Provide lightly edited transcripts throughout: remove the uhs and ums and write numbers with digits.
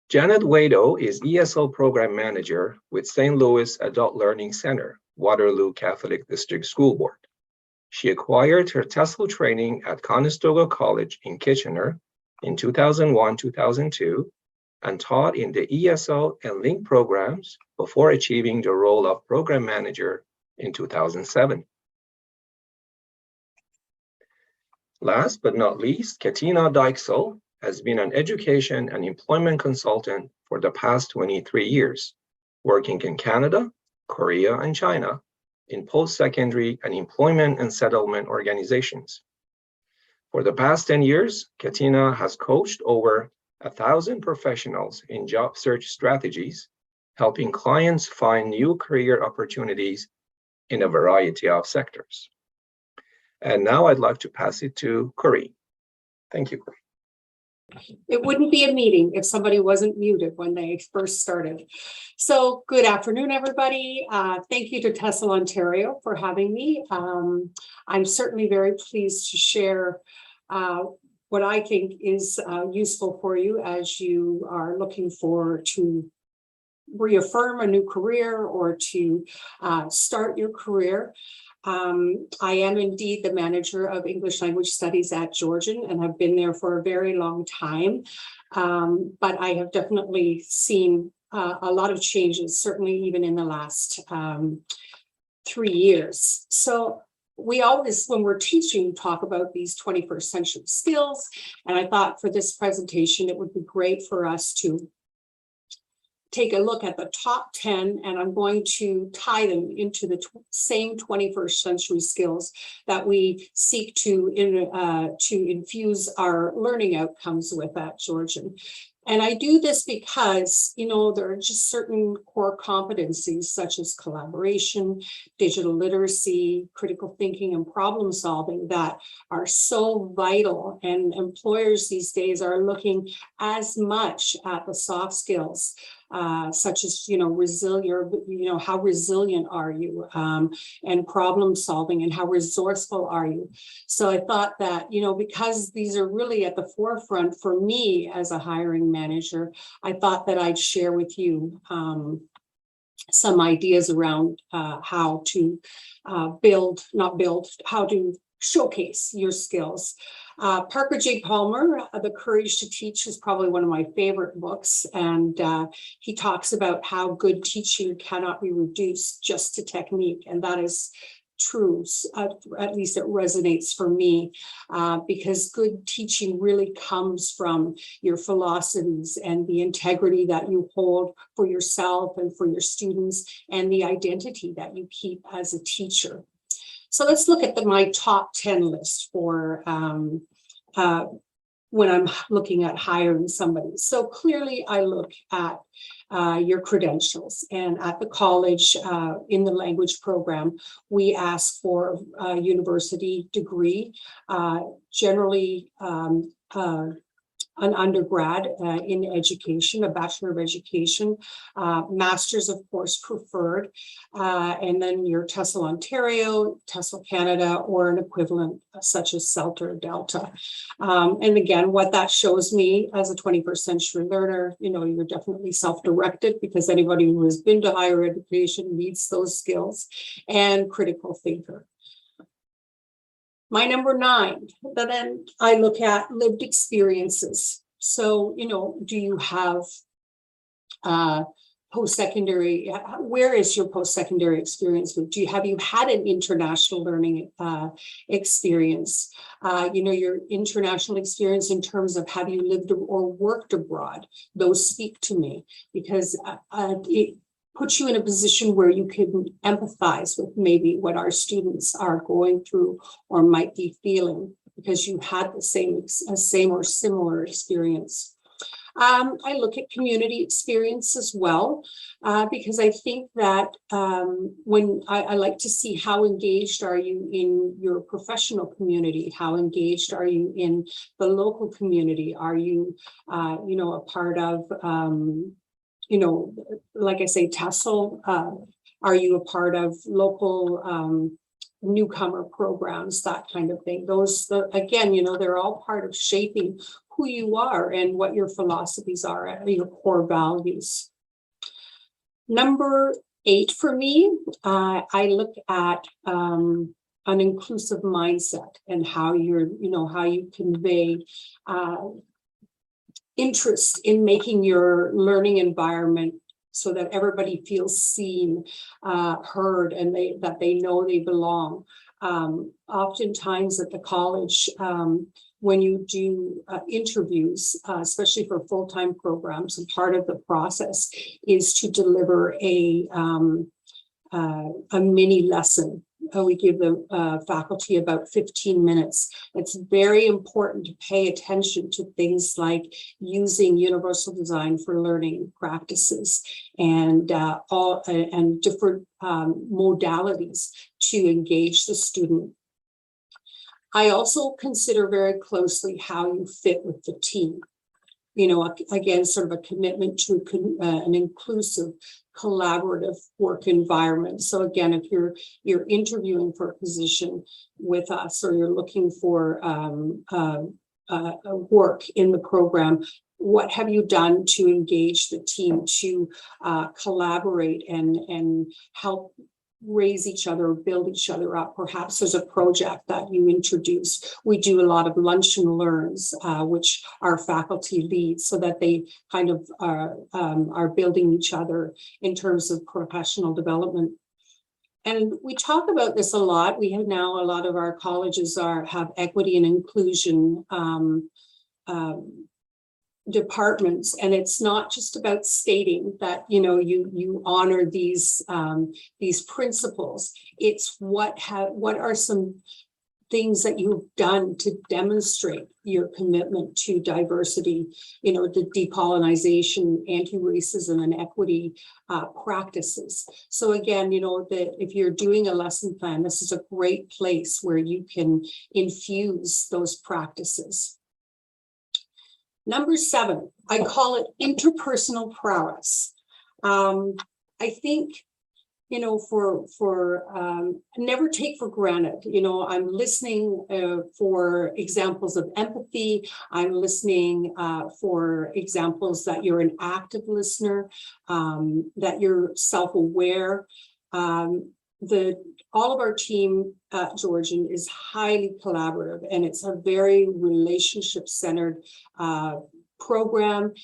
Janet Wado is ESL Program Manager with St. Louis Adult Learning Center, Waterloo Catholic District School Board. She acquired her TESL training at Conestoga College in Kitchener in 2001-2002 and taught in the ESL and LINK programs before achieving the role of Program Manager in 2007. Last but not least, Katina Dykesel has been an education and employment consultant for the past 23 years, working in Canada, Korea, and China in post-secondary and employment and settlement organizations. For the past 10 years, Katina has coached over 1,000 professionals in job search strategies, helping clients find new career opportunities in a variety of sectors. And now I'd like to pass it to Corey. Thank you, Corey. It wouldn't be a meeting if somebody wasn't muted when they first started. So good afternoon, everybody. Thank you to TESL Ontario for having me. I'm certainly very pleased to share what I think is useful for you as you are looking to reaffirm a new career or to start your career. I am indeed the manager of English language studies at Georgian and have been there for a very long time. But I have definitely seen a lot of changes, certainly even in the last 3 years. So we always, when we're teaching, talk about these 21st century skills. And I thought for this presentation, it would be great for us to take a look at the top 10, and I'm going to tie them into the same 21st century skills that we seek to infuse our learning outcomes with at Georgian. And I do this because, there are just certain core competencies such as collaboration, digital literacy, critical thinking, and problem solving that are so vital. And employers these days are looking as much at the soft skills, such as, how resilient are you, and problem solving, and how resourceful are you. So I thought that, because these are really at the forefront for me as a hiring manager, I thought that I'd share with you some ideas around how to how to showcase your skills. Parker J. Palmer, The Courage to Teach, is probably one of my favorite books. And he talks about how good teaching cannot be reduced just to technique. And that is true, at least it resonates for me, because good teaching really comes from your philosophies and the integrity that you hold for yourself and for your students and the identity that you keep as a teacher. So let's look at my top 10 list for when I'm looking at hiring somebody. So clearly I look at your credentials, and at the college in the language program, we ask for a university degree, generally an undergrad in education, a Bachelor of Education, master's, of course, preferred, and then your TESL Ontario, TESL Canada, or an equivalent such as CELTA or Delta. And again, what that shows me as a 21st century learner, you're definitely self-directed, because anybody who has been to higher education needs those skills, and critical thinker. My number 9, then I look at lived experiences. So, do you have post-secondary, where is your post-secondary experience? Have you had an international learning experience? Your international experience in terms of have you lived or worked abroad? Those speak to me, because it puts you in a position where you can empathize with maybe what our students are going through or might be feeling, because you had the same or similar experience. I look at community experience as well, because I think that when I like to see how engaged are you in your professional community, how engaged are you in the local community, are you, a part of, like I say, TESL, are you a part of local newcomer programs, that kind of thing? Those, again, they're all part of shaping who you are and what your philosophies are, your core values. Number 8 for me, I look at an inclusive mindset and how how you convey interest in making your learning environment so that everybody feels seen, heard, and that they know they belong. Oftentimes at the college, when you do interviews, especially for full-time programs, and part of the process is to deliver a mini lesson. We give the faculty about 15 minutes. It's very important to pay attention to things like using universal design for learning practices and different modalities to engage the student. I also consider very closely how you fit with the team. Again, sort of a commitment to an inclusive, collaborative work environment. So again, if you're interviewing for a position with us, or you're looking for work in the program, what have you done to engage the team to collaborate and help raise each other, build each other up? Perhaps there's a project that you introduce. We do a lot of lunch and learns, which our faculty leads, so that they kind of are building each other in terms of professional development. And we talk about this a lot. We have now, a lot of our colleges have equity and inclusion departments, and it's not just about stating that you honor these principles. It's what are some things that you've done to demonstrate your commitment to diversity, the decolonization, anti-racism, and equity practices. So again, that if you're doing a lesson plan, this is a great place where you can infuse those practices. Number 7, I call it interpersonal prowess. I think, never take for granted, I'm listening for examples of empathy. I'm listening for examples that you're an active listener, that you're self-aware. All of our team at Georgian is highly collaborative, and it's a very relationship-centered program.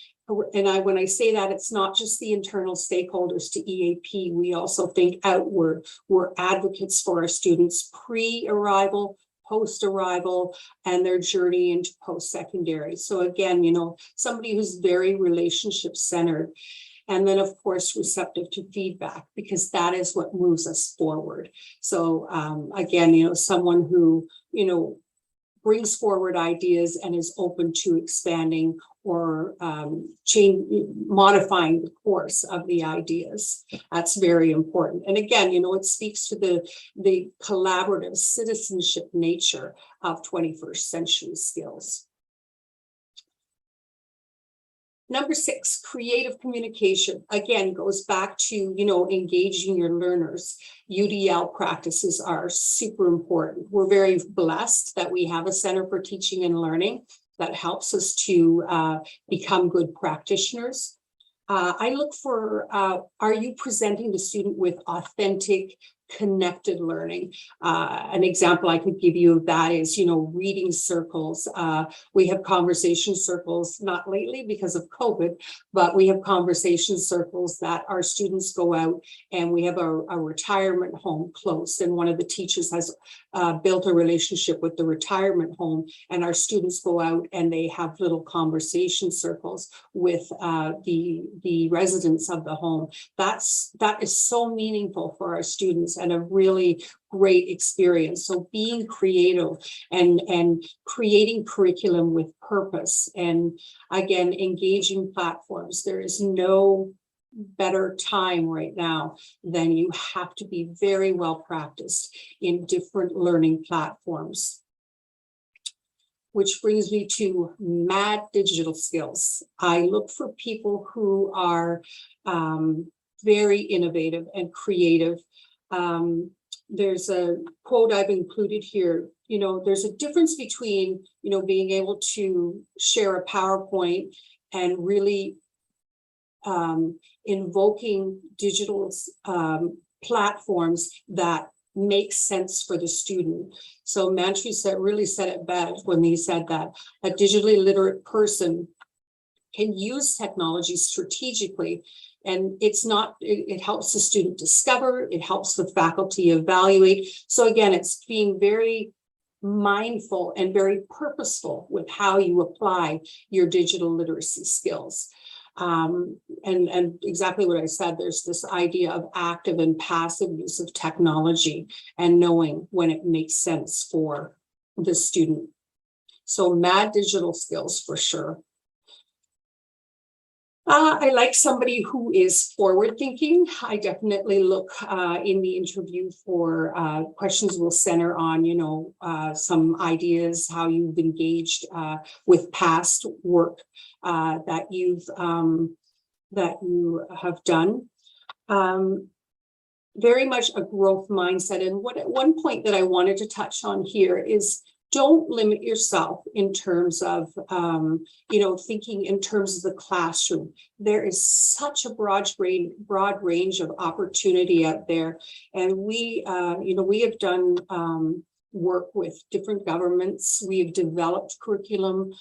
And when I say that, it's not just the internal stakeholders to EAP. We also think outward. We're advocates for our students pre-arrival, post-arrival, and their journey into post-secondary. So again, somebody who's very relationship-centered. And then, of course, receptive to feedback, because that is what moves us forward. So again, someone who, brings forward ideas and is open to expanding or modifying the course of the ideas. That's very important. And again, it speaks to the collaborative citizenship nature of 21st century skills. Number 6, creative communication. Again, goes back to, engaging your learners. UDL practices are super important. We're very blessed that we have a Center for Teaching and Learning that helps us to become good practitioners. I look for, are you presenting the student with authentic, connected learning? An example I could give you of that is, reading circles. We have conversation circles, not lately because of COVID, but we have conversation circles that our students go out, and we have a retirement home close, and one of the teachers has built a relationship with the retirement home, and our students go out and they have little conversation circles with the residents of the home. That is so meaningful for our students and a really great experience. So being creative and creating curriculum with purpose, and again, engaging platforms. There is no better time right now than you have to be very well practiced in different learning platforms. Which brings me to mad digital skills. I look for people who are very innovative and creative. There's a quote I've included here you know, there's a difference between, you know, being able to share a PowerPoint and really invoking digital platforms that make sense for the student. So Mantri really said it best when he said that a digitally literate person can use technology strategically, and it helps the student discover, it helps the faculty evaluate. So again, it's being very mindful and very purposeful with how you apply your digital literacy skills. And exactly what I said, there's this idea of active and passive use of technology and knowing when it makes sense for the student. So mad digital skills for sure. I like somebody who is forward thinking. I definitely look in the interview for questions will center on, you know, some ideas, how you've engaged with past work that you have done. Very much a growth mindset. And one point that I wanted to touch on here is don't limit yourself in terms of, you know, thinking in terms of the classroom. There is such a broad range of opportunity out there. And we, you know, we have done work with different governments. We've developed curriculum.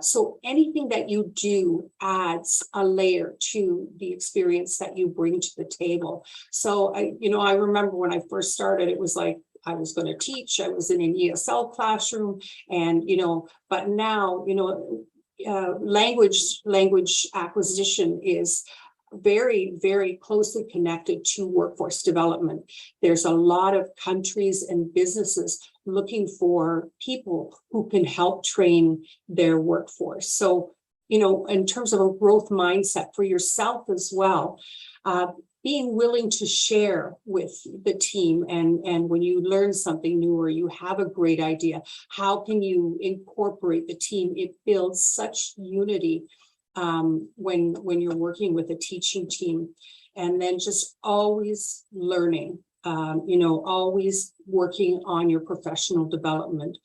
So anything that you do adds a layer to the experience that you bring to the table. So you know, I remember when I first started, it was like, I was going to teach, I was in an ESL classroom, and, you know, but now, you know, language acquisition is very, very closely connected to workforce development. There's a lot of countries and businesses looking for people who can help train their workforce. So, you know, in terms of a growth mindset for yourself as well, being willing to share with the team, and when you learn something new or you have a great idea, how can you incorporate the team? It builds such unity when you're working with a teaching team. And then just always learning, you know, always working on your professional development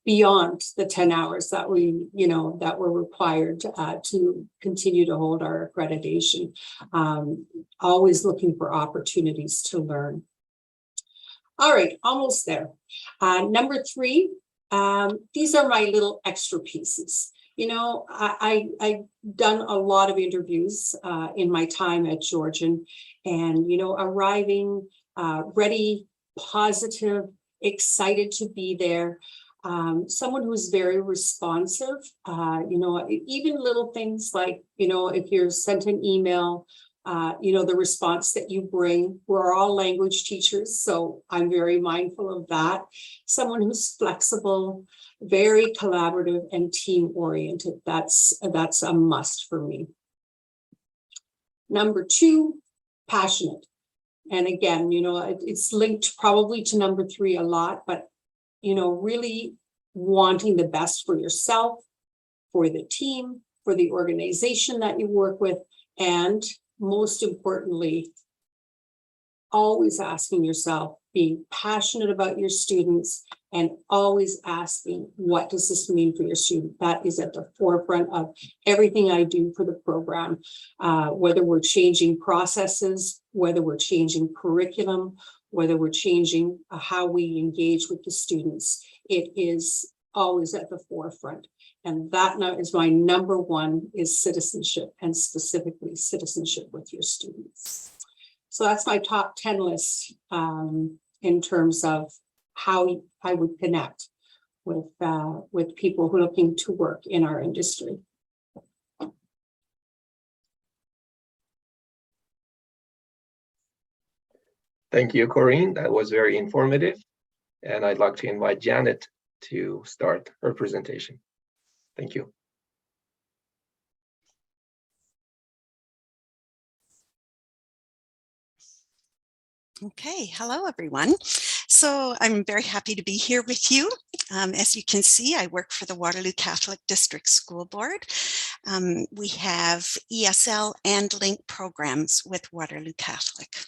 beyond the 10 hours that we, you know, that were required to continue to hold our accreditation. Always looking for opportunities to learn. All right, almost there. Number 3, these are my little extra pieces. You know, I've done a lot of interviews in my time at Georgian, and, you know, arriving ready, positive, excited to be there. Someone who's very responsive, you know, even little things like, you know, if you're sent an email, you know, the response that you bring. We're all language teachers, so I'm very mindful of that. Someone who's flexible, very collaborative and team oriented. That's a must for me. Number 2, passionate. And again, you know, it's linked probably to number 3 a lot, but, you know, really wanting the best for yourself, for the team, for the organization that you work with, and most importantly, always asking yourself, being passionate about your students, and always asking, what does this mean for your student? That is at the forefront of everything I do for the program, whether we're changing processes, whether we're changing curriculum, whether we're changing how we engage with the students. It is always at the forefront. And that now is my number 1 is citizenship, and specifically citizenship with your students. So that's my top 10 list in terms of how I would connect with people who are looking to work in our industry. Thank you, Corinne. That was very informative. And I'd like to invite Janet to start her presentation. Thank you. Okay, hello everyone. So I'm very happy to be here with you. As you can see, I work for the Waterloo Catholic District School Board. We have ESL and LINK programs with Waterloo Catholic.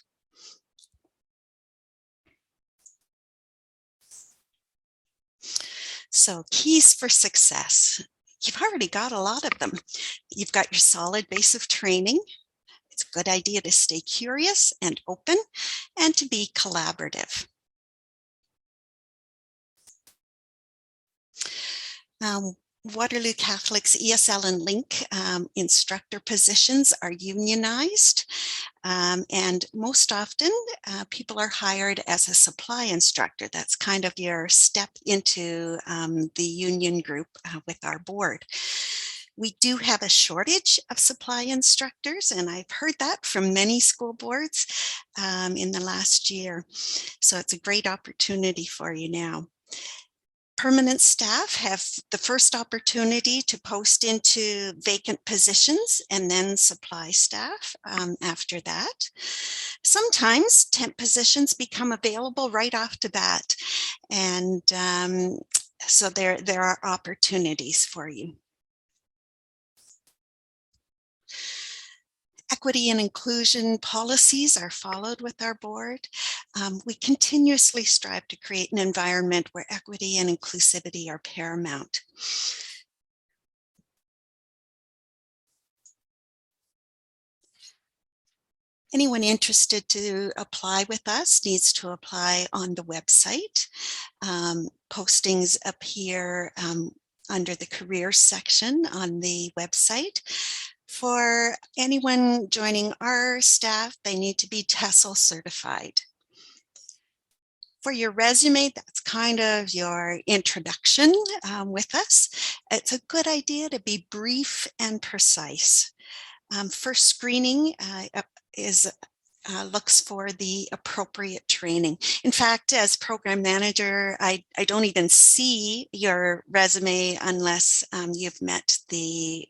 So keys for success. You've already got a lot of them. You've got your solid base of training. It's a good idea to stay curious and open and to be collaborative. Waterloo Catholic's ESL and Link instructor positions are unionized, and most often people are hired as a supply instructor. That's kind of your step into the union group with our board. We do have a shortage of supply instructors, and I've heard that from many school boards in the last year. So it's a great opportunity for you now. Permanent staff have the first opportunity to post into vacant positions and then supply staff after that. Sometimes temp positions become available right off the bat. And so there are opportunities for you. Equity and inclusion policies are followed with our board. We continuously strive to create an environment where equity and inclusivity are paramount. Anyone interested to apply with us needs to apply on the website. Postings appear under the careers section on the website. For anyone joining our staff, they need to be TESL certified. For your resume, that's kind of your introduction with us. It's a good idea to be brief and precise. First screening looks for the appropriate training. In fact, as program manager, I don't even see your resume unless you've met the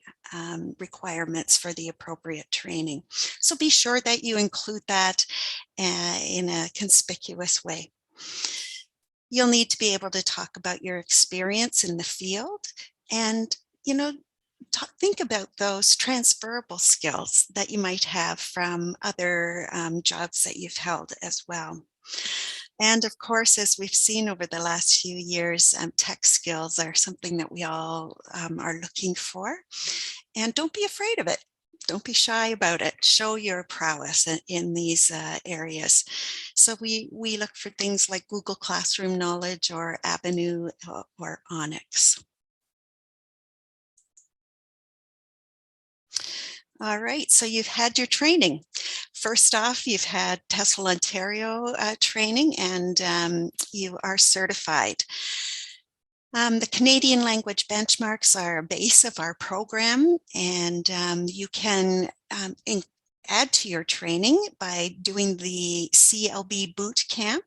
requirements for the appropriate training. So be sure that you include that in a conspicuous way. You'll need to be able to talk about your experience in the field and, think about those transferable skills that you might have from other jobs that you've held as well. And of course, as we've seen over the last few years, tech skills are something that we all are looking for. And don't be afraid of it. Don't be shy about it. Show your prowess in these areas. So we look for things like Google Classroom Knowledge or Avenue or Onyx. All right, so you've had your training. First off, you've had TESL Ontario training and you are certified. The Canadian language benchmarks are a base of our program, and you can add to your training by doing the CLB boot camp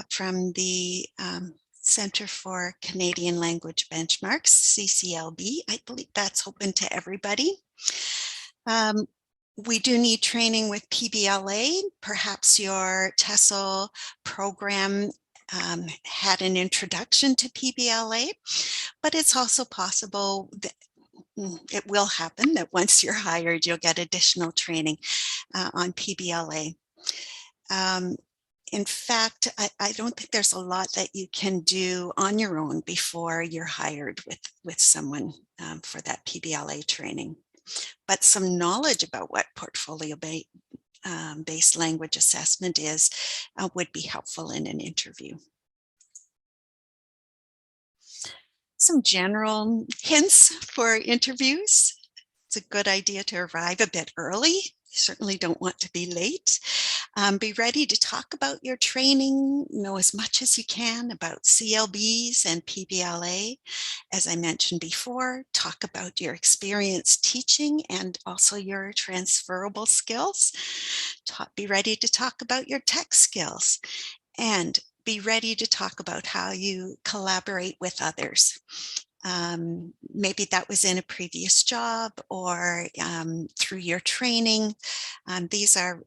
from the Center for Canadian Language Benchmarks, CCLB. I believe that's open to everybody. We do need training with PBLA. Perhaps your TESL program had an introduction to PBLA, but it's also possible that it will happen that once you're hired, you'll get additional training on PBLA. In fact, I don't think there's a lot that you can do on your own before you're hired with someone for that PBLA training. But some knowledge about what portfolio-based language assessment is would be helpful in an interview. Some general hints for interviews. It's a good idea to arrive a bit early. You certainly don't want to be late. Be ready to talk about your training, know as much as you can about CLBs and PBLA. As I mentioned before, talk about your experience teaching and also your transferable skills. Be ready to talk about your tech skills and be ready to talk about how you collaborate with others. Maybe that was in a previous job or through your training. These are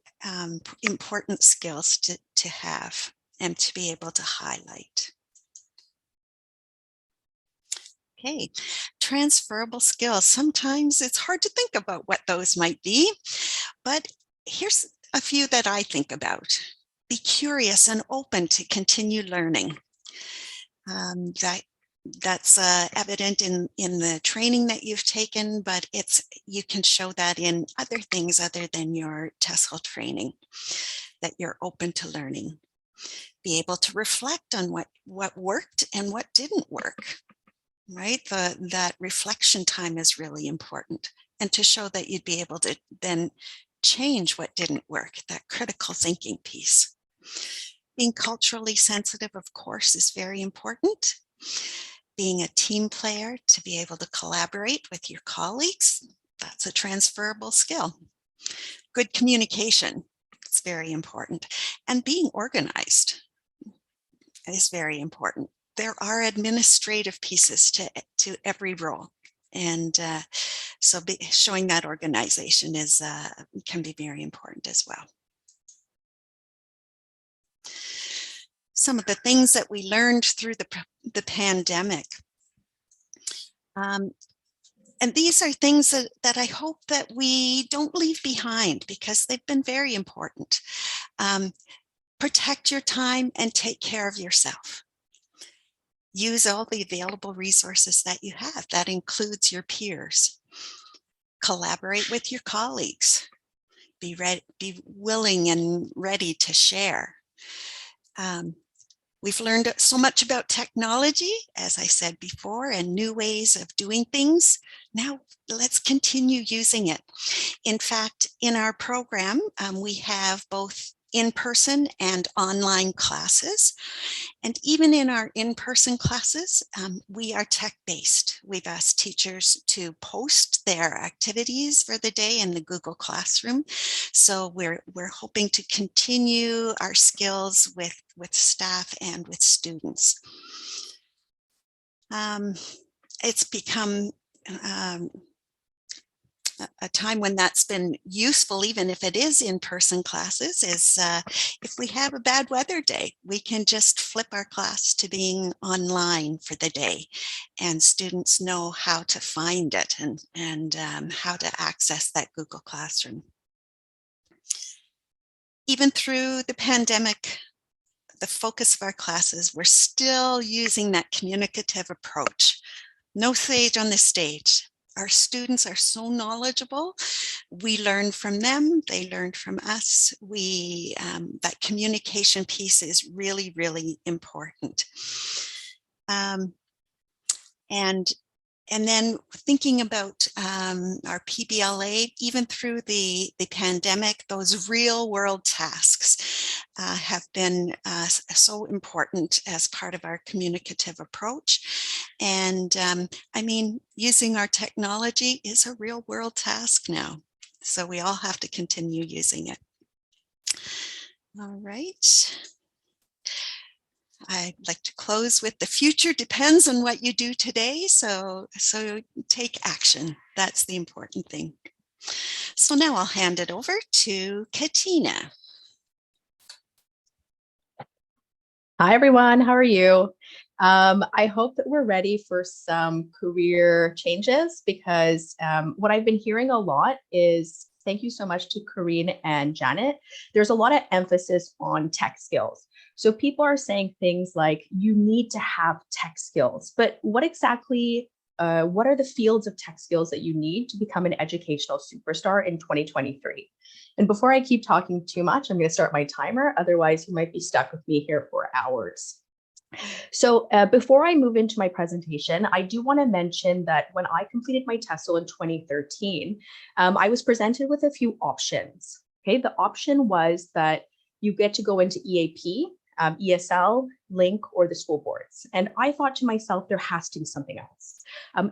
important skills to have and to be able to highlight. Okay, transferable skills. Sometimes it's hard to think about what those might be, but here's a few that I think about. Be curious and open to continue learning. That that's evident in the training that you've taken, but you can show that in other things other than your TESL training, that you're open to learning. Be able to reflect on what worked and what didn't work, right? That reflection time is really important, and to show that you'd be able to then change what didn't work, that critical thinking piece. Being culturally sensitive, of course, is very important. Being a team player, to be able to collaborate with your colleagues, that's a transferable skill. Good communication, it's very important. And being organized is very important. There are administrative pieces to every role. And so showing that organization can be very important as well. Some of the things that we learned through the pandemic. And these are things that I hope that we don't leave behind, because they've been very important. Protect your time and take care of yourself. Use all the available resources that you have. That includes your peers. Collaborate with your colleagues. Be willing and ready to share. We've learned so much about technology, as I said before, and new ways of doing things. Now let's continue using it. In fact, in our program, we have both in-person and online classes. And even in our in-person classes, we are tech-based. We've asked teachers to post their activities for the day in the Google Classroom. So we're hoping to continue our skills with staff and with students. It's become a time when that's been useful, even if it is in-person classes, is if we have a bad weather day, we can just flip our class to being online for the day, and students know how to find it and how to access that Google Classroom. Even through the pandemic, the focus of our classes, we're still using that communicative approach. No sage on the stage. Our students are so knowledgeable. We learn from them, they learn from us. That communication piece is really, really important. And then thinking about our PBLA, even through the pandemic, those real world tasks have been so important as part of our communicative approach. And I mean, using our technology is a real world task now. So we all have to continue using it. All right. I'd like to close with the future depends on what you do today. So take action. That's the important thing. So now I'll hand it over to Katina. Hi, everyone. How are you? I hope that we're ready for some career changes, because what I've been hearing a lot is, thank you so much to Corinne and Janet, there's a lot of emphasis on tech skills. So people are saying things like, you need to have tech skills, but what exactly, what are the fields of tech skills that you need to become an educational superstar in 2023? And before I keep talking too much, I'm going to start my timer. Otherwise, you might be stuck with me here for hours. So before I move into my presentation, I do want to mention that when I completed my TESL in 2013, I was presented with a few options. Okay, the option was that you get to go into EAP, ESL, Link, or the school boards. And I thought to myself, there has to be something else.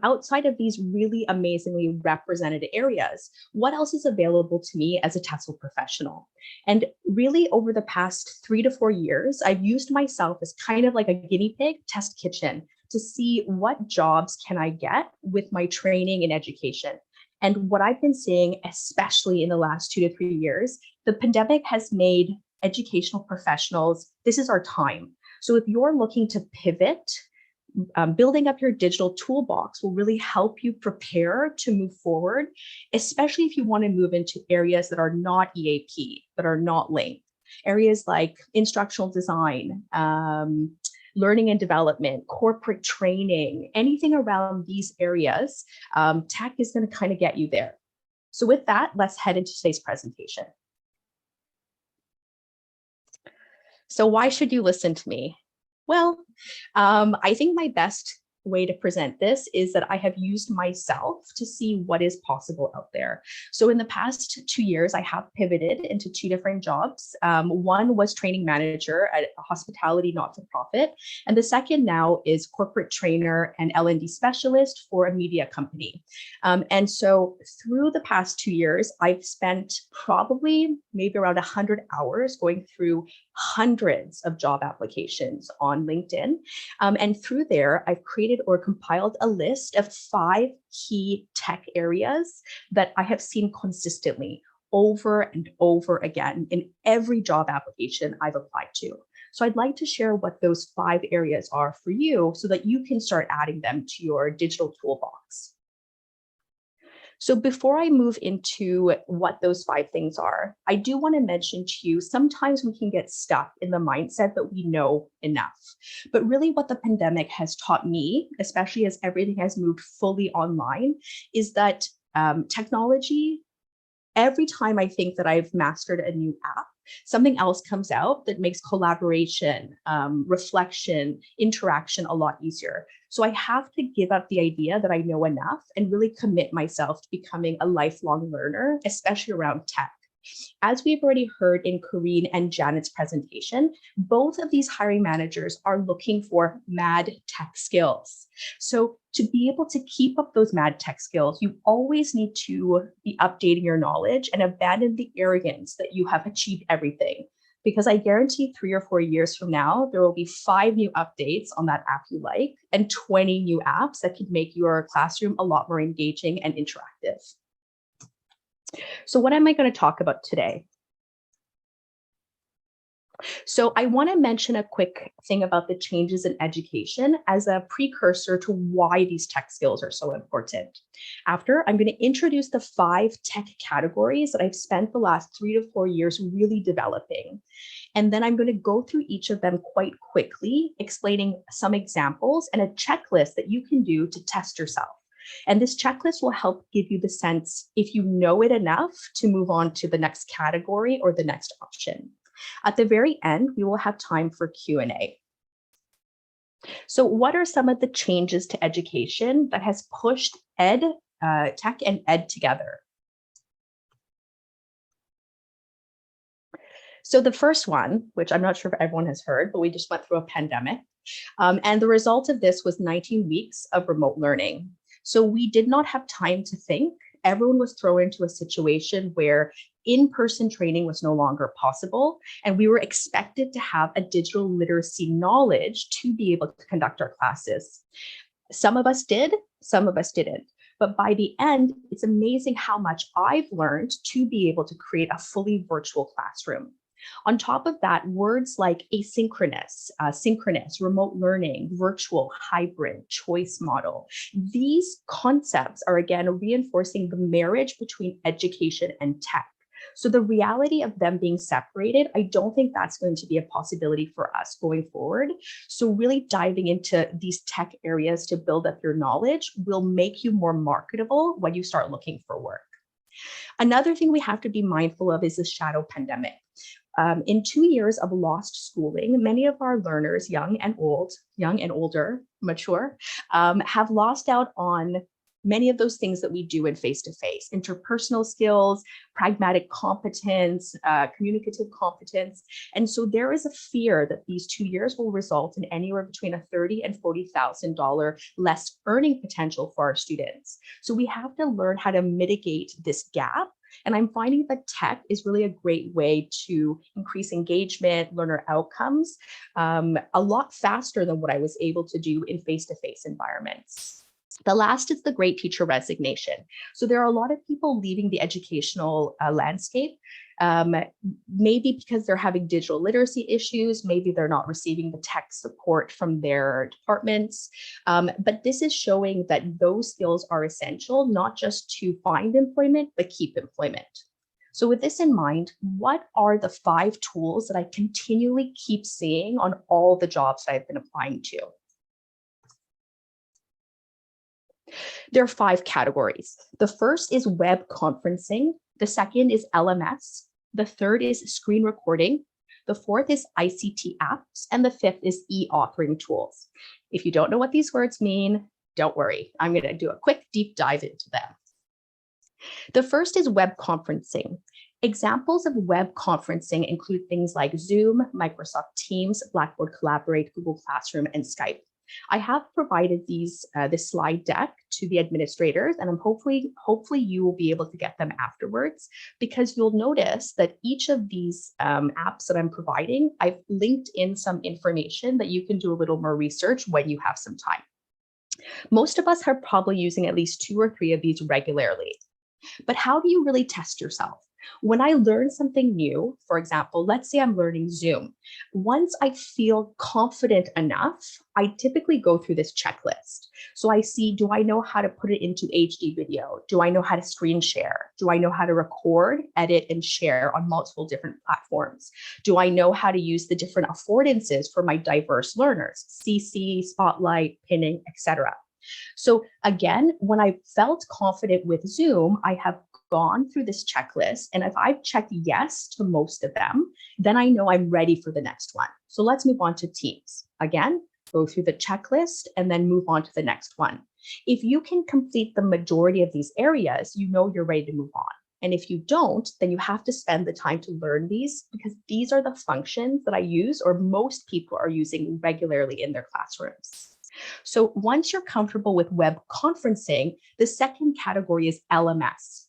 Outside of these really amazingly represented areas, what else is available to me as a TESL professional? And really over the past 3 to 4 years, I've used myself as kind of like a guinea pig test kitchen to see what jobs can I get with my training and education. And what I've been seeing, especially in the last 2 to 3 years, the pandemic has made educational professionals, this is our time. So if you're looking to pivot, building up your digital toolbox will really help you prepare to move forward, especially if you want to move into areas that are not EAP, that are not linked. Areas like instructional design, learning and development, corporate training, anything around these areas, tech is going to kind of get you there. So with that, let's head into today's presentation. So why should you listen to me? Well, I think my best way to present this is that I have used myself to see what is possible out there. So in the past 2 years, I have pivoted into 2 different jobs. One was training manager at a hospitality not-for-profit, and the second now is corporate trainer and L&D specialist for a media company. And so through the past 2 years, I've spent probably maybe around 100 hours going through hundreds of job applications on LinkedIn. And through there, I've created or compiled a list of 5 key tech areas that I have seen consistently over and over again in every job application I've applied to. So I'd like to share what those 5 areas are for you so that you can start adding them to your digital toolbox. So before I move into what those 5 things are, I do want to mention to you, sometimes we can get stuck in the mindset that we know enough. But really what the pandemic has taught me, especially as everything has moved fully online, is that technology, every time I think that I've mastered a new app, something else comes out that makes collaboration, reflection, interaction a lot easier. So I have to give up the idea that I know enough and really commit myself to becoming a lifelong learner, especially around tech. As we've already heard in Corinne and Janet's presentation, both of these hiring managers are looking for mad tech skills. So to be able to keep up those mad tech skills, you always need to be updating your knowledge and abandon the arrogance that you have achieved everything. Because I guarantee 3 or 4 years from now, there will be 5 new updates on that app you like and 20 new apps that could make your classroom a lot more engaging and interactive. So what am I going to talk about today? So I want to mention a quick thing about the changes in education as a precursor to why these tech skills are so important. After, I'm going to introduce the 5 tech categories that I've spent the last 3 to 4 years really developing. And then I'm going to go through each of them quite quickly, explaining some examples and a checklist that you can do to test yourself. And this checklist will help give you the sense if you know it enough to move on to the next category or the next option. At the very end, we will have time for Q&A. So what are some of the changes to education that has pushed tech and ed together? So the first one, which I'm not sure if everyone has heard, but we just went through a pandemic. And the result of this was 19 weeks of remote learning. So we did not have time to think. Everyone was thrown into a situation where in-person training was no longer possible, and we were expected to have a digital literacy knowledge to be able to conduct our classes. Some of us did, some of us didn't. But by the end, it's amazing how much I've learned to be able to create a fully virtual classroom. On top of that, words like asynchronous, synchronous, remote learning, virtual, hybrid, choice model, these concepts are again reinforcing the marriage between education and tech. So the reality of them being separated, I don't think that's going to be a possibility for us going forward. So really diving into these tech areas to build up your knowledge will make you more marketable when you start looking for work. Another thing we have to be mindful of is the shadow pandemic. In 2 years of lost schooling, many of our learners, young and older, mature, have lost out on many of those things that we do in face-to-face, interpersonal skills, pragmatic competence, communicative competence. And so there is a fear that these 2 years will result in anywhere between a $30,000 and $40,000 less earning potential for our students. So we have to learn how to mitigate this gap. And I'm finding that tech is really a great way to increase engagement, learner outcomes, a lot faster than what I was able to do in face-to-face environments. The last is the great teacher resignation. So there are a lot of people leaving the educational landscape, maybe because they're having digital literacy issues, maybe they're not receiving the tech support from their departments. But this is showing that those skills are essential, not just to find employment, but keep employment. So with this in mind, what are the 5 tools that I continually keep seeing on all the jobs that I've been applying to? There are 5 categories. The first is web conferencing. The second is LMS. The third is screen recording. The fourth is ICT apps. And the fifth is e-authoring tools. If you don't know what these words mean, don't worry. I'm going to do a quick deep dive into them. The first is web conferencing. Examples of web conferencing include things like Zoom, Microsoft Teams, Blackboard Collaborate, Google Classroom, and Skype. I have provided this slide deck to the administrators, and hopefully you will be able to get them afterwards, because you'll notice that each of these apps that I'm providing, I've linked in some information that you can do a little more research when you have some time. Most of us are probably using at least 2 or 3 of these regularly. But how do you really test yourself? When I learn something new, for example, let's say I'm learning Zoom, once I feel confident enough, I typically go through this checklist. So I see, do I know how to put it into HD video? Do I know how to screen share? Do I know how to record, edit, and share on multiple different platforms? Do I know how to use the different affordances for my diverse learners, CC, Spotlight, pinning, etc.? So again, when I felt confident with Zoom, I have gone through this checklist. And if I've checked yes to most of them, then I know I'm ready for the next one. So let's move on to Teams. Again, go through the checklist and then move on to the next one. If you can complete the majority of these areas, you know you're ready to move on. And if you don't, then you have to spend the time to learn these, because these are the functions that I use, or most people are using regularly in their classrooms. So once you're comfortable with web conferencing, the second category is LMS.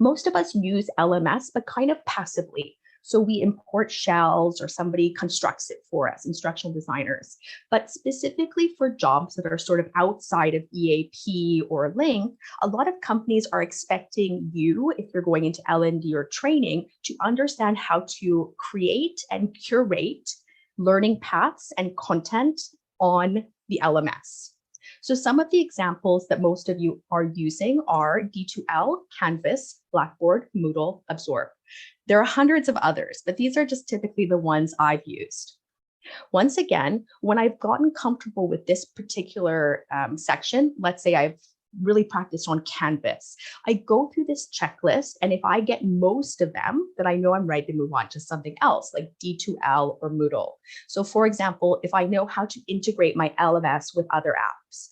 Most of us use LMS, but kind of passively. So we import shells, or somebody constructs it for us, instructional designers. But specifically for jobs that are sort of outside of EAP or Link, a lot of companies are expecting you, if you're going into L&D or training, to understand how to create and curate learning paths and content on the LMS. So some of the examples that most of you are using are D2L, Canvas, Blackboard, Moodle, Absorb. There are hundreds of others, but these are just typically the ones I've used. Once again, when I've gotten comfortable with this particular section, let's say I've really practiced on Canvas, I go through this checklist, and if I get most of them, then I know I'm ready to move on to something else like D2L or Moodle. So for example, if I know how to integrate my LMS with other apps,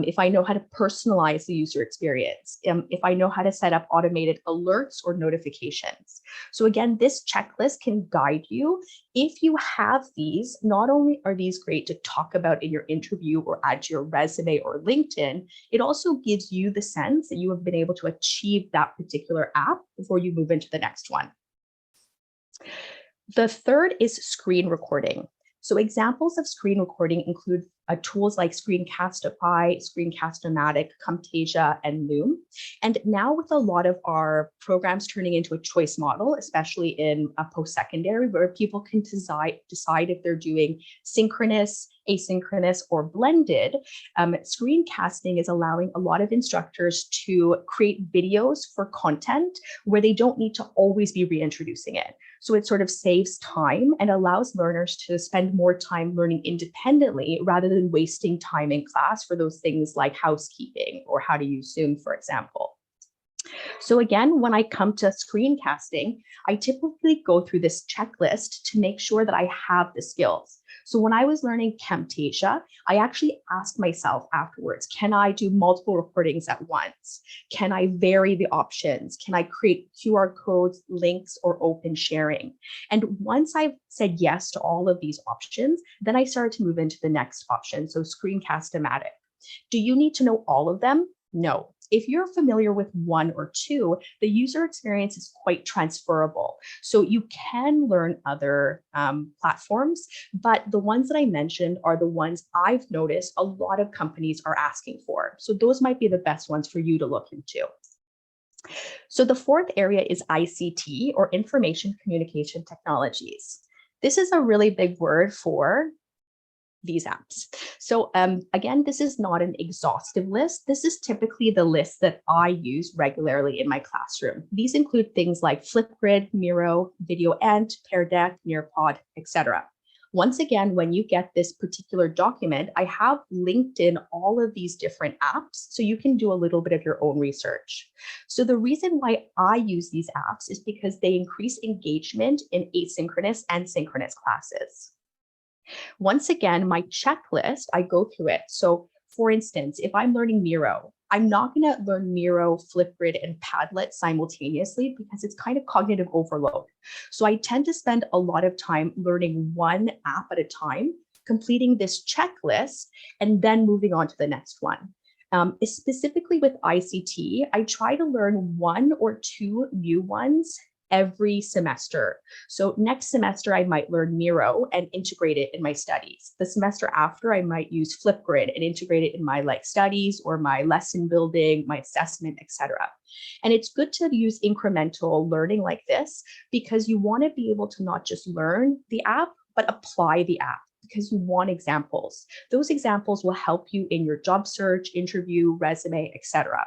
if I know how to personalize the user experience, if I know how to set up automated alerts or notifications. So again, this checklist can guide you. If you have these, not only are these great to talk about in your interview or add to your resume or LinkedIn, it also gives you the sense that you have been able to achieve that particular app before you move into the next one. The third is screen recording. So examples of screen recording include tools like Screencastify, Screencast-O-Matic, Camtasia, and Loom. And now with a lot of our programs turning into a choice model, especially in a post-secondary, where people can decide if they're doing synchronous, asynchronous, or blended, screencasting is allowing a lot of instructors to create videos for content where they don't need to always be reintroducing it. So it sort of saves time and allows learners to spend more time learning independently rather than wasting time in class for those things like housekeeping or how to use Zoom, for example. So again, when I come to screencasting, I typically go through this checklist to make sure that I have the skills. So when I was learning Camtasia, I actually asked myself afterwards, can I do multiple recordings at once? Can I vary the options? Can I create QR codes, links, or open sharing? And once I've said yes to all of these options, then I started to move into the next option, so Screencast-O-Matic. Do you need to know all of them? No. If you're familiar with one or two, the user experience is quite transferable. So you can learn other platforms, but the ones that I mentioned are the ones I've noticed a lot of companies are asking for. So those might be the best ones for you to look into. So the fourth area is ICT, or Information Communication Technologies. This is a really big word for these apps. So again, this is not an exhaustive list. This is typically the list that I use regularly in my classroom. These include things like Flipgrid, Miro, VideoAnt, Pear Deck, Nearpod, etc. Once again, when you get this particular document, I have linked in all of these different apps so you can do a little bit of your own research. So the reason why I use these apps is because they increase engagement in asynchronous and synchronous classes. Once again, my checklist, I go through it. So for instance, if I'm learning Miro, I'm not going to learn Miro, Flipgrid, and Padlet simultaneously because it's kind of cognitive overload. So I tend to spend a lot of time learning one app at a time, completing this checklist, and then moving on to the next one. Specifically with ICT, I try to learn one or two new ones every semester. So next semester, I might learn Miro and integrate it in my studies. The semester after, I might use Flipgrid and integrate it in my studies or my lesson building, my assessment, etc. And it's good to use incremental learning like this because you want to be able to not just learn the app, but apply the app because you want examples. Those examples will help you in your job search, interview, resume, etc.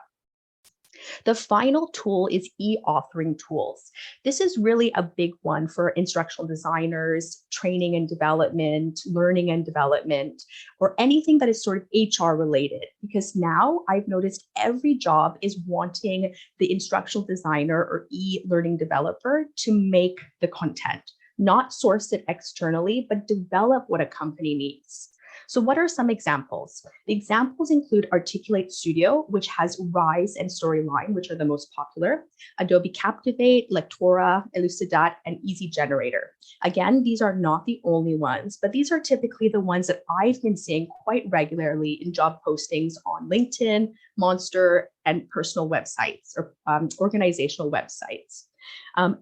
The final tool is e-authoring tools. This is really a big one for instructional designers, training and development, learning and development, or anything that is sort of HR related. Because now I've noticed every job is wanting the instructional designer or e-learning developer to make the content, not source it externally, but develop what a company needs. So what are some examples? The examples include Articulate Studio, which has Rise and Storyline, which are the most popular, Adobe Captivate, Lectora, Elucidat, and Easy Generator. Again, these are not the only ones, but these are typically the ones that I've been seeing quite regularly in job postings on LinkedIn, Monster, and personal websites or organizational websites.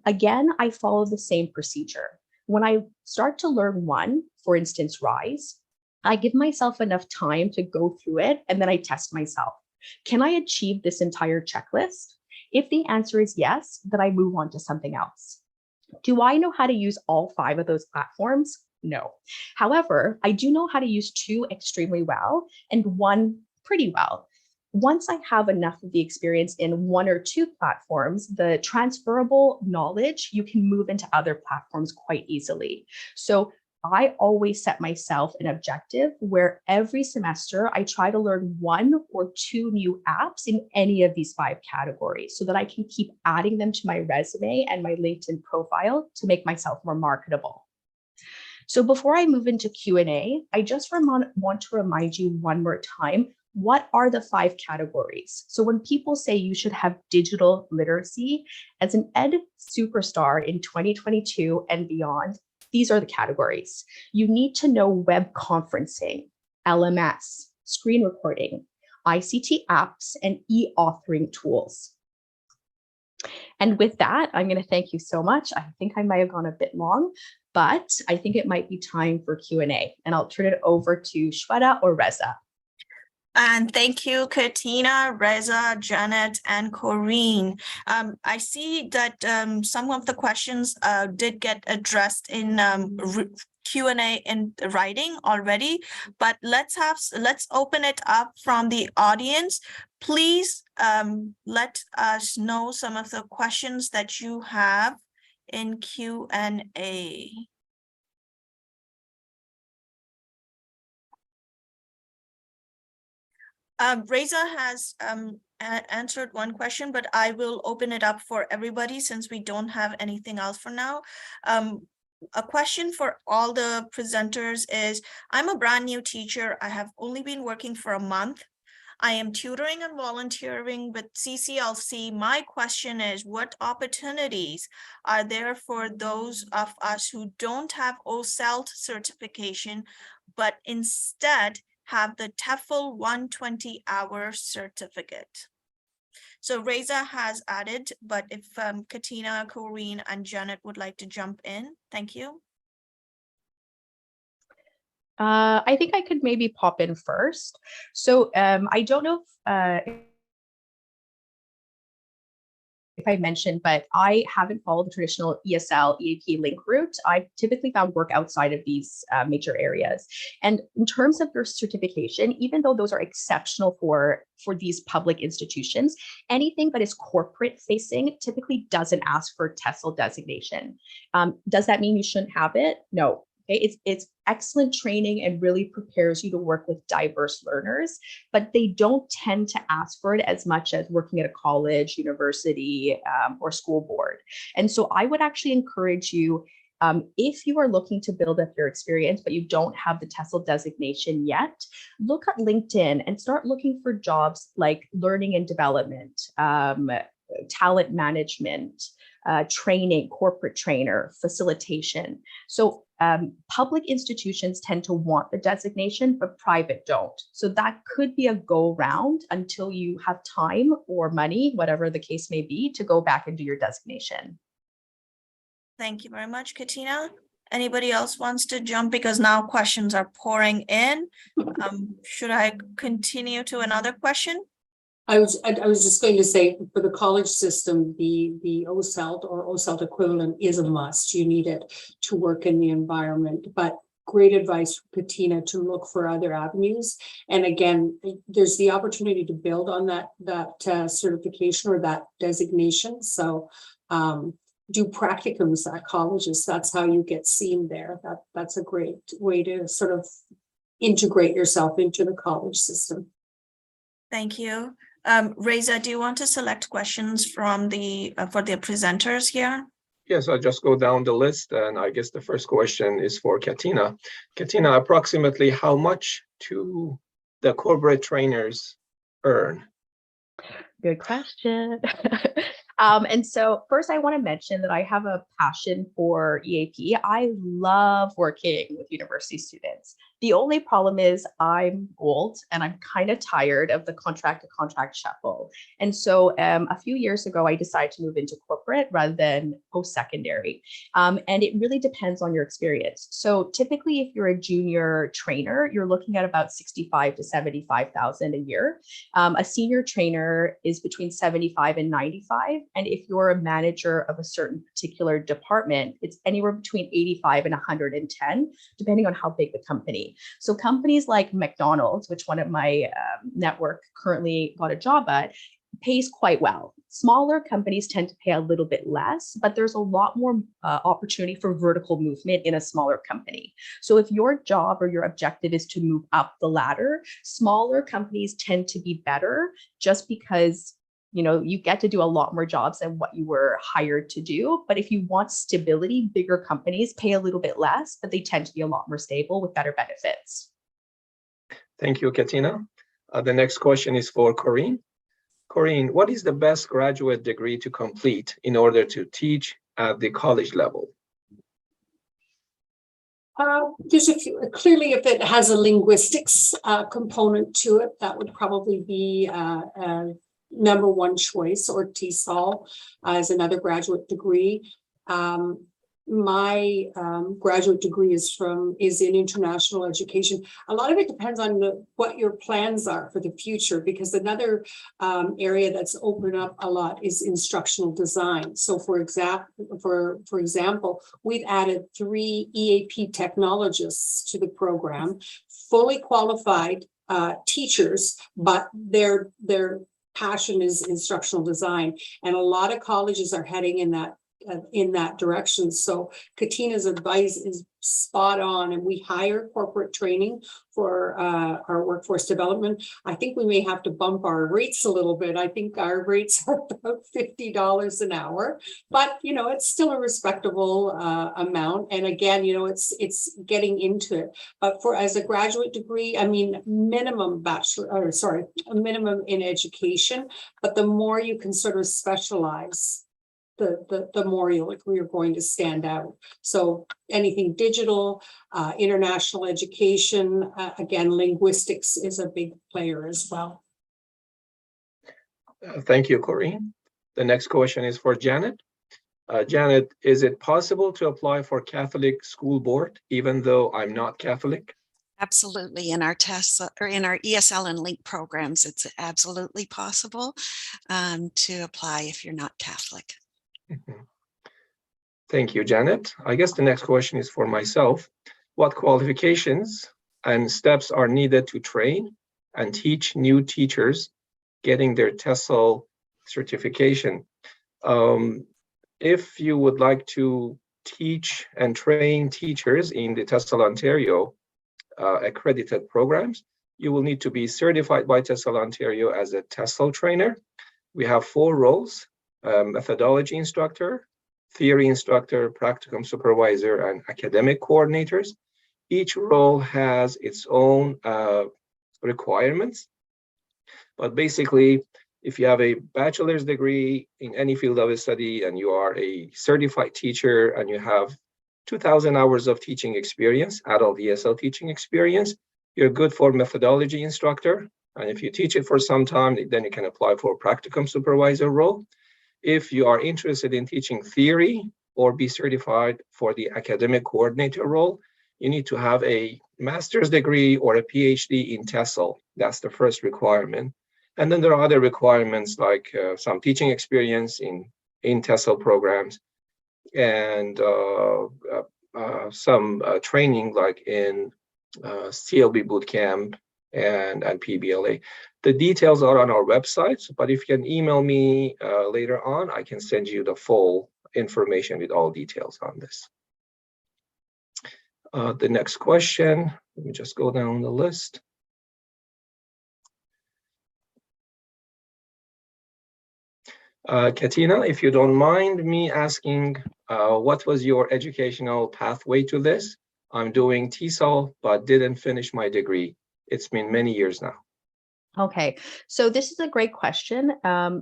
Again, I follow the same procedure. When I start to learn one, for instance, Rise, I give myself enough time to go through it and then I test myself. Can I achieve this entire checklist? If the answer is yes, then I move on to something else. Do I know how to use all 5 of those platforms? No. However, I do know how to use 2 extremely well and 1 pretty well. Once I have enough of the experience in 1 or 2 platforms, the transferable knowledge, you can move into other platforms quite easily. So I always set myself an objective where every semester I try to learn 1 or 2 new apps in any of these 5 categories so that I can keep adding them to my resume and my LinkedIn profile to make myself more marketable. So before I move into Q&A, I just want to remind you one more time, what are the 5 categories? So when people say you should have digital literacy as an ed superstar in 2022 and beyond, these are the categories. You need to know web conferencing, LMS, screen recording, ICT apps, and e-authoring tools. And with that, I'm going to thank you so much. I think I might have gone a bit long, but I think it might be time for Q&A. And I'll turn it over to Shweta or Reza. And thank you, Katina, Reza, Janet, and Corinne. I see that some of the questions did get addressed in Q&A in writing already, but let's open it up from the audience. Please let us know some of the questions that you have in Q&A. Reza has answered one question, but I will open it up for everybody since we don't have anything else for now. A question for all the presenters is, I'm a brand new teacher. I have only been working for a month. I am tutoring and volunteering with CCLC. My question is, what opportunities are there for those of us who don't have OCELT certification, but instead have the TEFL 120-hour certificate? So Reza has added, but if Katina, Corinne, and Janet would like to jump in, thank you. I think I could maybe pop in first. So I don't know if I mentioned, but I haven't followed the traditional ESL, EAP link route. I've typically found work outside of these major areas. And in terms of your certification, even though those are exceptional for these public institutions, anything that is corporate facing typically doesn't ask for TESL designation. Does that mean you shouldn't have it? No. Okay, it's excellent training and really prepares you to work with diverse learners, but they don't tend to ask for it as much as working at a college, university, or school board. And so I would actually encourage you, if you are looking to build up your experience, but you don't have the TESL designation yet, look at LinkedIn and start looking for jobs like learning and development, talent management, training, corporate trainer, facilitation. So public institutions tend to want the designation, but private don't. So that could be a go round until you have time or money, whatever the case may be, to go back and do your designation. Thank you very much, Katina. Anybody else wants to jump, because now questions are pouring in? Should I continue to another question? I was just going to say, for the college system, the OSELT or OSELT equivalent is a must. You need it to work in the environment. But great advice from Katina to look for other avenues. And again, there's the opportunity to build on that certification or that designation. So do practicums at colleges. That's how you get seen there. That's a great way to sort of integrate yourself into the college system. Thank you. Reza, do you want to select questions from the for the presenters here? Yes, I'll just go down the list, and I guess the first question is for Katina. Katina, approximately how much do the corporate trainers earn? Good question. And so first I want to mention that I have a passion for EAP. I love working with university students. The only problem is I'm old and I'm kind of tired of the contract to contract shuffle. And so a few years ago, I decided to move into corporate rather than post-secondary. And it really depends on your experience. So typically, if you're a junior trainer, you're looking at about 65 to 75,000 a year. A senior trainer is between 75 and 95. And if you're a manager of a certain particular department, it's anywhere between 85 and 110, depending on how big the company. So companies like McDonald's, which one of my network currently got a job at, pays quite well. Smaller companies tend to pay a little bit less, but there's a lot more opportunity for vertical movement in a smaller company. So if your job or your objective is to move up the ladder, smaller companies tend to be better just because you get to do a lot more jobs than what you were hired to do. But if you want stability, bigger companies pay a little bit less, but they tend to be a lot more stable with better benefits. Thank you, Katina. The next question is for Corinne. Corinne, what is the best graduate degree to complete in order to teach at the college level? There's a few. Clearly, if it has a linguistics component to it, that would probably be number one choice, or TESL as another graduate degree. My graduate degree is in international education. A lot of it depends on what your plans are for the future, because another area that's opened up a lot is instructional design. So for example, we've added 3 EAP technologists to the program, fully qualified teachers, but their passion is instructional design, and a lot of colleges are heading in that direction. So Katina's advice is spot on, and we hire corporate training for our workforce development. I think we may have to bump our rates a little bit. I think our rates are about $50 an hour, but it's still a respectable amount. And again, it's getting into it. But as a graduate degree, I mean, a minimum in education, but the more you can sort of specialize, the more you're going to stand out. So anything digital, international education, again, linguistics is a big player as well. Thank you, Corinne. The next question is for Janet. Janet, is it possible to apply for Catholic school board even though I'm not Catholic? Absolutely. In our tests or in our ESL and Link programs, it's absolutely possible to apply if you're not Catholic. Mhm. Thank you, Janet. I guess the next question is for myself. What qualifications and steps are needed to train and teach new teachers getting their TESL certification? If you would like to teach and train teachers in the TESL Ontario accredited programs, you will need to be certified by TESL Ontario as a TESL trainer. We have 4 roles: methodology instructor, theory instructor, practicum supervisor, and academic coordinators. Each role has its own requirements, but basically, if you have a bachelor's degree in any field of study and you are a certified teacher and you have 2,000 hours of teaching experience, adult ESL teaching experience, you're good for methodology instructor. And if you teach it for some time, then you can apply for a practicum supervisor role. If you are interested in teaching theory or be certified for the academic coordinator role, you need to have a master's degree or a PhD in TESL. That's the first requirement. And then there are other requirements like some teaching experience in TESL programs and some training like in CLB bootcamp and PBLA. The details are on our website, but if you can email me later on, I can send you the full information with all details on this. The next question, let me just go down the list. Katina, if you don't mind me asking, what was your educational pathway to this? I'm doing TESL, but didn't finish my degree. It's been many years now. Okay, so this is a great question.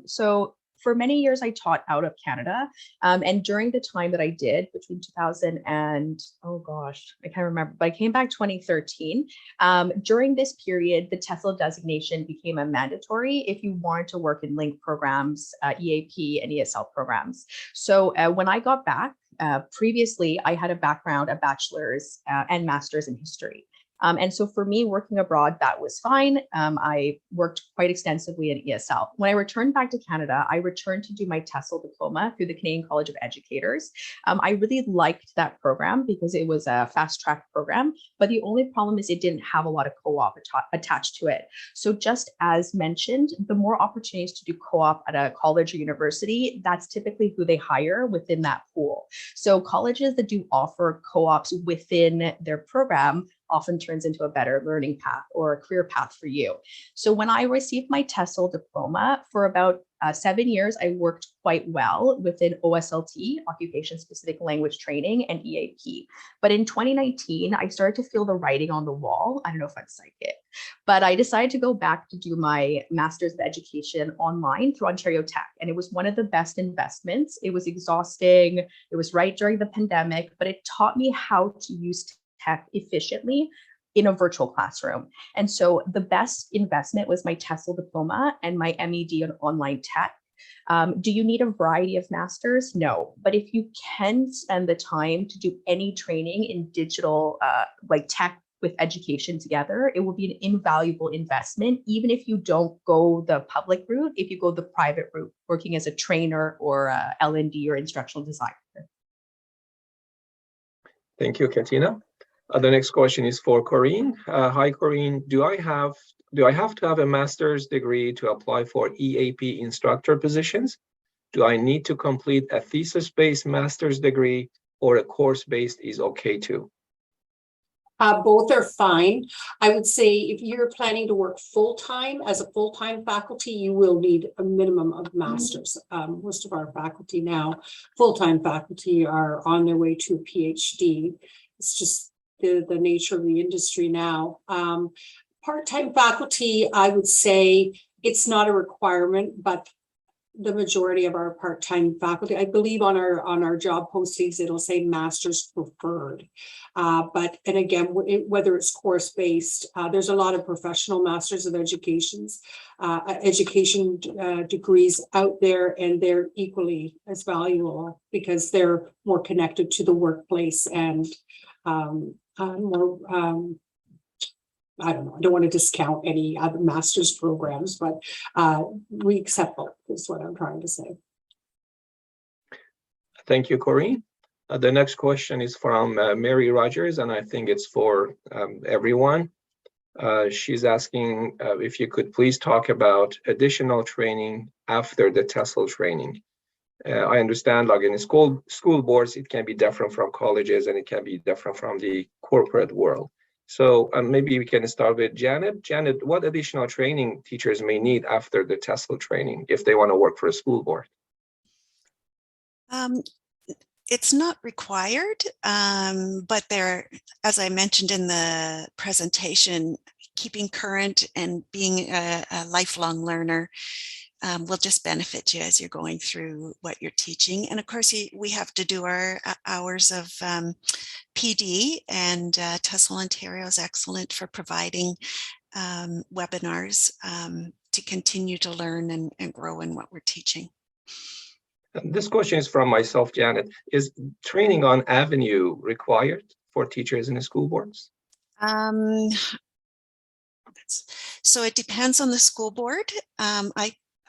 So for many years, I taught out of Canada. And during the time that I did between 2000 and, oh gosh, I can't remember, but I came back 2013. During this period, the TESL designation became a mandatory if you wanted to work in LINK programs, EAP and ESL programs. So when I got back, previously, I had a background, a bachelor's and master's in history. And so for me, working abroad, that was fine. I worked quite extensively in ESL. When I returned back to Canada, I returned to do my TESL diploma through the Canadian College of Educators. I really liked that program because it was a fast track program, but the only problem is it didn't have a lot of co-op attached to it. So just as mentioned, the more opportunities to do co-op at a college or university, that's typically who they hire within that pool. So colleges that do offer co-ops within their program often turns into a better learning path or a career path for you. So when I received my TESL diploma, for about 7 years, I worked quite well within OSLT, Occupation Specific Language Training, and EAP. But in 2019, I started to feel the writing on the wall. I don't know if I'm psychic, but I decided to go back to do my Master's of Education online through Ontario Tech. And it was one of the best investments. It was exhausting. It was right during the pandemic, but it taught me how to use tech efficiently in a virtual classroom. And so the best investment was my TESL diploma and my MED in online tech. Do you need a variety of masters? No, but if you can spend the time to do any training in digital, like tech with education together, it will be an invaluable investment, even if you don't go the public route, if you go the private route, working as a trainer or L&D or instructional designer. Thank you, Katina. The next question is for Corinne. Hi, Corinne. Do I have to have a master's degree to apply for EAP instructor positions? Do I need to complete a thesis-based master's degree or a course-based is okay too? Both are fine. I would say if you're planning to work full-time as a full-time faculty, you will need a minimum of masters. Most of our faculty now, full-time faculty, are on their way to a PhD. It's just the nature of the industry now. Part-time faculty, I would say it's not a requirement, but the majority of our part-time faculty, I believe on our job postings, it'll say master's preferred. And again, whether it's course-based, there's a lot of professional masters of education degrees out there, and they're equally as valuable because they're more connected to the workplace and more I don't know, I don't want to discount any other master's programs, but we accept both is what I'm trying to say. Thank you, Corinne. The next question is from Mary Rogers, and I think it's for everyone. She's asking if you could please talk about additional training after the TESL training. I understand, like in school boards, it can be different from colleges and it can be different from the corporate world. So maybe we can start with Janet. Janet, what additional training teachers may need after the TESL training if they want to work for a school board? It's not required, but there, as I mentioned in the presentation, keeping current and being a lifelong learner will just benefit you as you're going through what you're teaching. And of course, we have to do our hours of PD, and TESL Ontario is excellent for providing webinars to continue to learn and grow in what we're teaching. This question is from myself, Janet. Is training on Avenue required for teachers in the school boards? So it depends on the school board.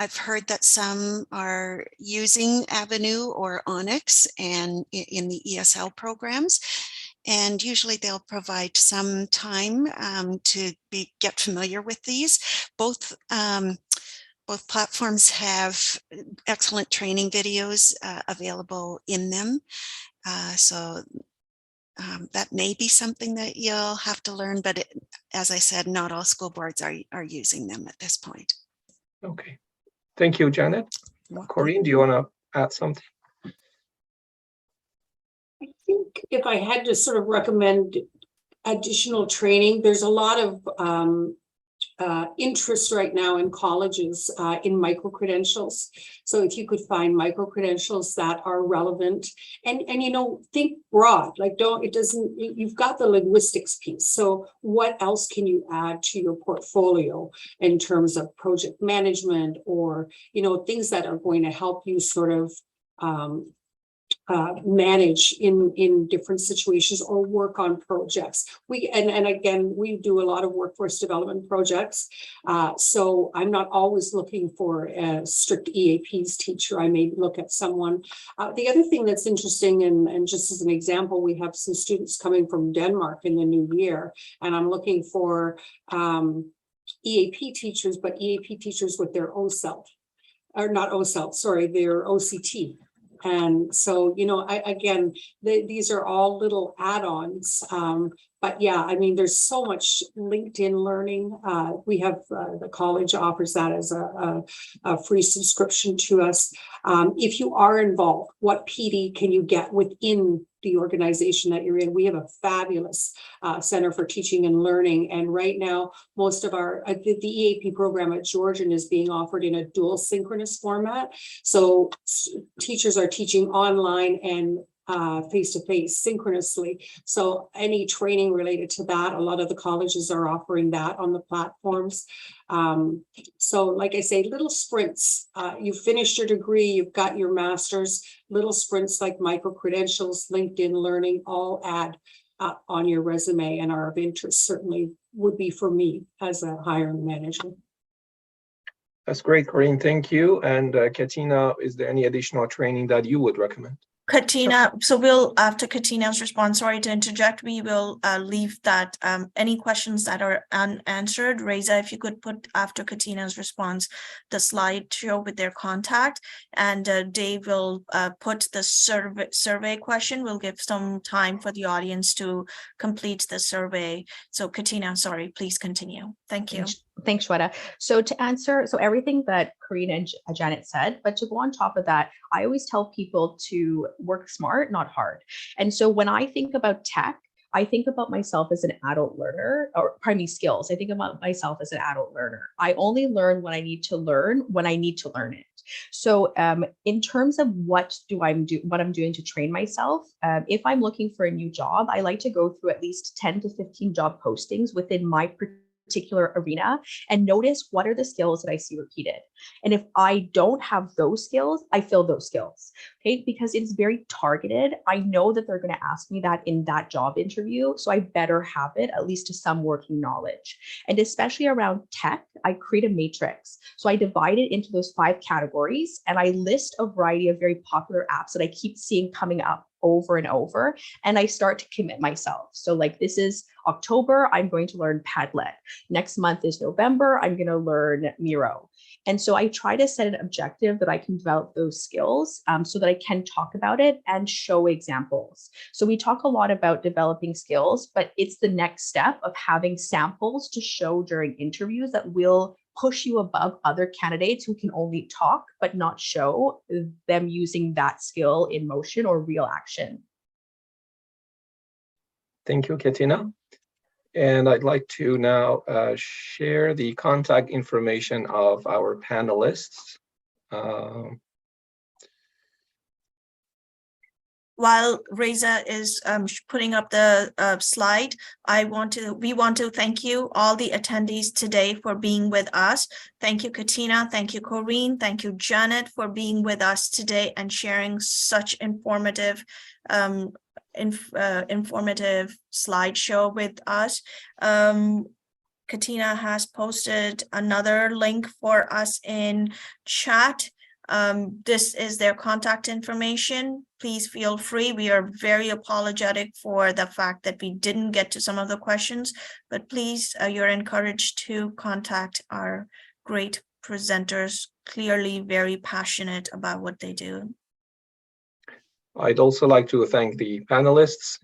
I've heard that some are using Avenue or Onyx and in the ESL programs, and usually they'll provide some time to get familiar with these. Both platforms have excellent training videos available in them. So that may be something that you'll have to learn, but as I said, not all school boards are using them at this point. Okay. Thank you, Janet. Corinne, do you want to add something? I think if I had to sort of recommend additional training, there's a lot of interest right now in colleges in micro-credentials. So if you could find micro-credentials that are relevant and you know, think broad, like you've got the linguistics piece. So what else can you add to your portfolio in terms of project management or, you know, things that are going to help you sort of manage in different situations or work on projects. And again, we do a lot of workforce development projects. So I'm not always looking for a strict EAPs teacher. I may look at someone. The other thing that's interesting, and just as an example, we have some students coming from Denmark in the new year, and I'm looking for EAP teachers, but EAP teachers with their OSELF, or not OSELF, sorry, their OCT. And so, you know, these are all little add-ons. But yeah, I mean, there's so much LinkedIn learning. We have the college offers that as a free subscription to us. If you are involved, what PD can you get within the organization that you're in? We have a fabulous Center for Teaching and Learning. And right now, most of the EAP program at Georgian is being offered in a dual synchronous format. So teachers are teaching online and face-to-face synchronously. So any training related to that, a lot of the colleges are offering that on the platforms. So like I say, little sprints, you've finished your degree, you've got your master's, little sprints like micro-credentials, LinkedIn learning, all add on your resume and are of interest, certainly would be for me as a hiring manager. That's great, Corinne. Thank you. And Katina, is there any additional training that you would recommend? Katina, so we'll, after Katina's response, sorry to interject, we will leave that any questions that are unanswered. Reza, if you could put after Katina's response the slideshow with their contact, and Dave will put the survey question. We'll give some time for the audience to complete the survey. So Katina, sorry, please continue. Thank you. Thanks, Shweta. So to answer, everything that Corinne and Janet said, but to go on top of that, I always tell people to work smart, not hard. And so when I think about tech, I think about myself as an adult learner, or pardon me, skills. I think about myself as an adult learner. I only learn what I need to learn when I need to learn it. So in terms of what I'm doing to train myself, if I'm looking for a new job, I like to go through at least 10 to 15 job postings within my particular arena and notice what are the skills that I see repeated. And if I don't have those skills, I fill those skills, okay? Because it's very targeted. I know that they're going to ask me that in that job interview, so I better have it at least to some working knowledge. And especially around tech, I create a matrix. So I divide it into those 5 categories and I list a variety of very popular apps that I keep seeing coming up over and over, and I start to commit myself. So like this is October, I'm going to learn Padlet. Next month is November, I'm going to learn Miro. And so I try to set an objective that I can develop those skills so that I can talk about it and show examples. So we talk a lot about developing skills, but it's the next step of having samples to show during interviews that will push you above other candidates who can only talk but not show them using that skill in motion or real action. Thank you, Katina. And I'd like to now share the contact information of our panelists. While Reza is putting up the slide, we want to thank you, all the attendees today, for being with us. Thank you, Katina. Thank you, Corinne. Thank you, Janet, for being with us today and sharing such informative slideshow with us. Katina has posted another link for us in chat. This is their contact information. Please feel free. We are very apologetic for the fact that we didn't get to some of the questions, but please, you're encouraged to contact our great presenters, clearly very passionate about what they do. I'd also like to thank the panelists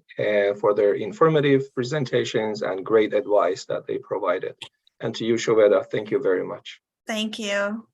for their informative presentations and great advice that they provided. And to you, Shobeda, thank you very much. Thank you.